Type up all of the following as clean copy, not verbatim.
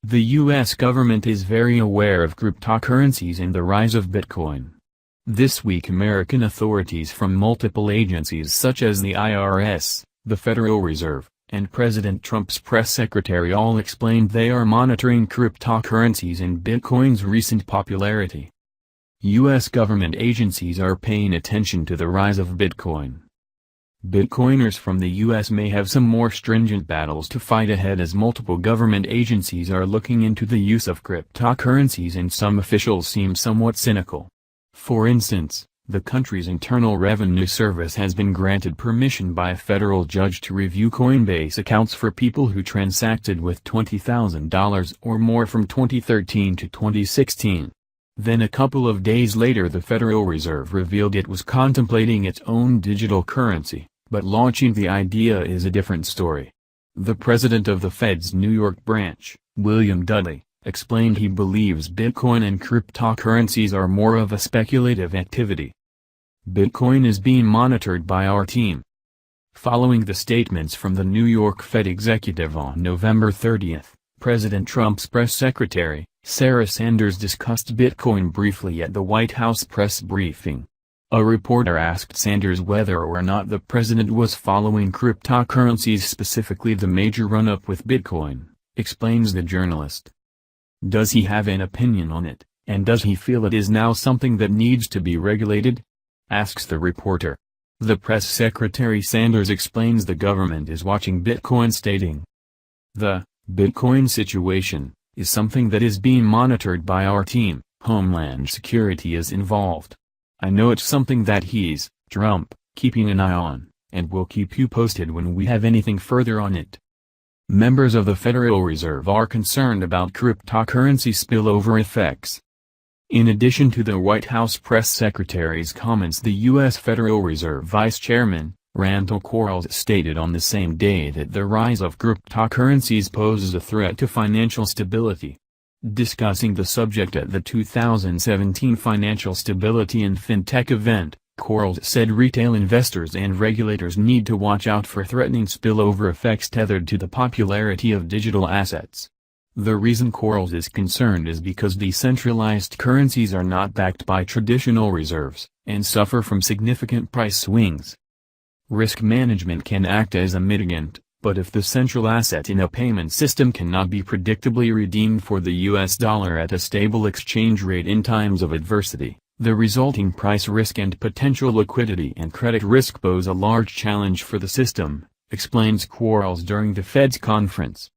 The U.S. government is very aware of cryptocurrencies and the rise of Bitcoin. This week American authorities from multiple agencies such as the IRS, the Federal Reserve, and President Trump's press secretary all explained they are monitoring cryptocurrencies and Bitcoin's recent popularity. U.S. government agencies are paying attention to the rise of Bitcoin. Bitcoiners from the U.S. may have some more stringent battles to fight ahead as multiple government agencies are looking into the use of cryptocurrencies and some officials seem somewhat cynical. For instance, the country's Internal Revenue Service has been granted permission by a federal judge to review Coinbase accounts for people who transacted with $20,000 or more from 2013 to 2016. Then a couple of days later the Federal Reserve revealed it was contemplating its own digital currency, but launching the idea is a different story. The president of the Fed's New York branch, William Dudley, explained he believes Bitcoin and cryptocurrencies are more of a speculative activity. Bitcoin is being monitored by our team. Following the statements from the New York Fed executive on November 30, President Trump's press secretary, Sarah Sanders discussed Bitcoin briefly at the White House press briefing. A reporter asked Sanders whether or not the president was following cryptocurrencies, specifically the major run-up with Bitcoin, explains the journalist. Does he have an opinion on it, and does he feel it is now something that needs to be regulated? Asks the reporter. The press secretary Sanders explains the government is watching Bitcoin, stating, "The Bitcoin situation is something that is being monitored by our team. Homeland Security is involved. I know it's something that he's, Trump, keeping an eye on, and we'll keep you posted when we have anything further on it." Members of the Federal Reserve are concerned about cryptocurrency spillover effects. In addition to the White House press secretary's comments, the U.S. Federal Reserve Vice Chairman, Randall Quarles, stated on the same day that the rise of cryptocurrencies poses a threat to financial stability. Discussing the subject at the 2017 Financial Stability and FinTech event, Quarles said retail investors and regulators need to watch out for threatening spillover effects tethered to the popularity of digital assets. The reason Quarles is concerned is because decentralized currencies are not backed by traditional reserves, and suffer from significant price swings. Risk management can act as a mitigant, but if the central asset in a payment system cannot be predictably redeemed for the US dollar at a stable exchange rate in times of adversity, the resulting price risk and potential liquidity and credit risk pose a large challenge for the system, explains Quarles during the Fed's conference.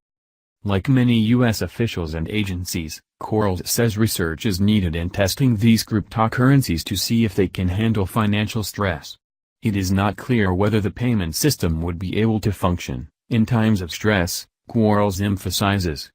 Like many U.S. officials and agencies, Quarles says research is needed in testing these cryptocurrencies to see if they can handle financial stress. It is not clear whether the payment system would be able to function in times of stress, Quarles emphasizes.